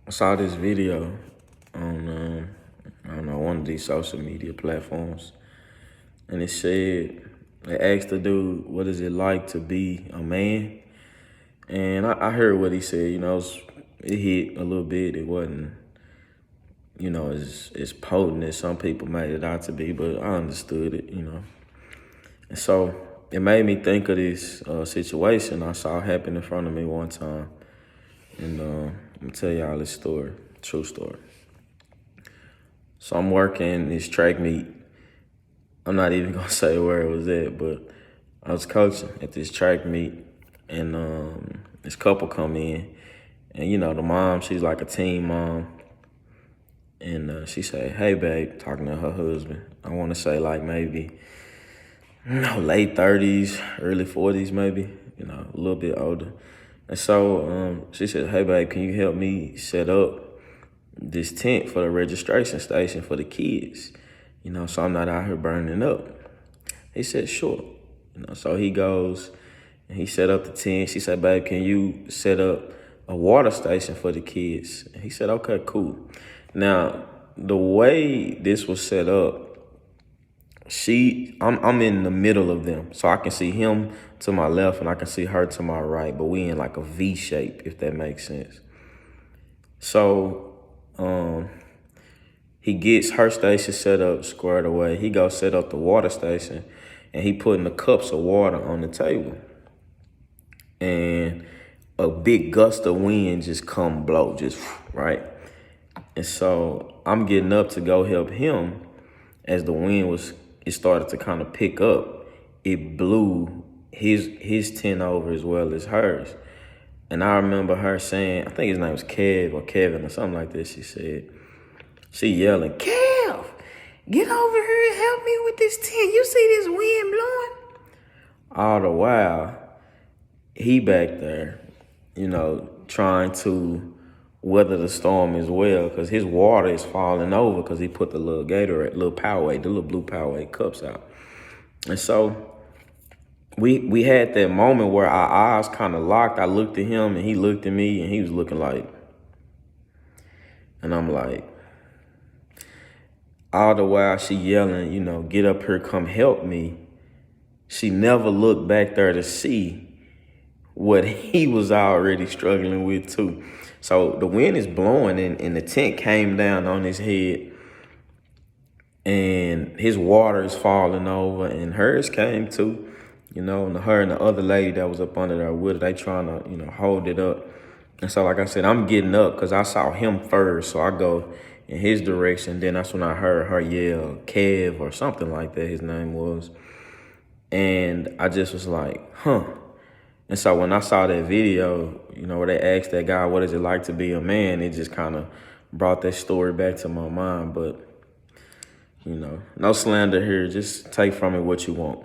I saw this video on I don't know, one of these social media platforms, and it said they asked the dude, "What is it like to be a man?" And I heard what he said. It hit a little bit. It wasn't, as potent as some people made it out to be, but I understood it. And so it made me think of this situation I saw happen in front of me one time. And I'm gonna tell y'all this story, true story. So I'm working this track meet. I'm not even gonna say where it was at, but I was coaching at this track meet, and this couple come in, and the mom, she's like a teen mom, and she said, "Hey, babe," talking to her husband. I want to say like maybe, late 30s, early 40s, maybe, a little bit older. And so she said, "Hey, babe, can you help me set up this tent for the registration station for the kids, so I'm not out here burning up?" He said, "Sure." So he goes and he set up the tent. She said, "Babe, can you set up a water station for the kids?" And he said, "Okay, cool." Now, the way this was set up, I'm in the middle of them. So I can see him to my left and I can see her to my right, but we in like a V shape, if that makes sense. So he gets her station set up, squared away. He goes set up the water station, and he putting the cups of water on the table. And a big gust of wind just come blow, just right. And so I'm getting up to go help him. As the wind it started to kind of pick up. It blew his tent over as well as hers. And I remember her saying, I think his name was Kev or Kevin or something like this. She yelling, "Kev, get over here and help me with this tent. You see this wind blowing?" All the while, he back there, trying to weather the storm as well, because his water is falling over because he put the little Powerade, the little blue Powerade cups out. And so we had that moment where our eyes kind of locked. I looked at him and he looked at me and he was looking like, and I'm like, all the while she yelling, "Get up here, come help me." She never looked back there to see what he was already struggling with too. So the wind is blowing and the tent came down on his head and his water is falling over and hers came too. And her and the other lady that was up under there with her, they trying to, hold it up. And so, like I said, I'm getting up because I saw him first. So I go in his direction. Then that's when I heard her yell, "Kev," or something like that, his name was. And I just was like, huh. And so when I saw that video, where they asked that guy, "What is it like to be a man?" it just kind of brought that story back to my mind. But, no slander here. Just take from it what you want.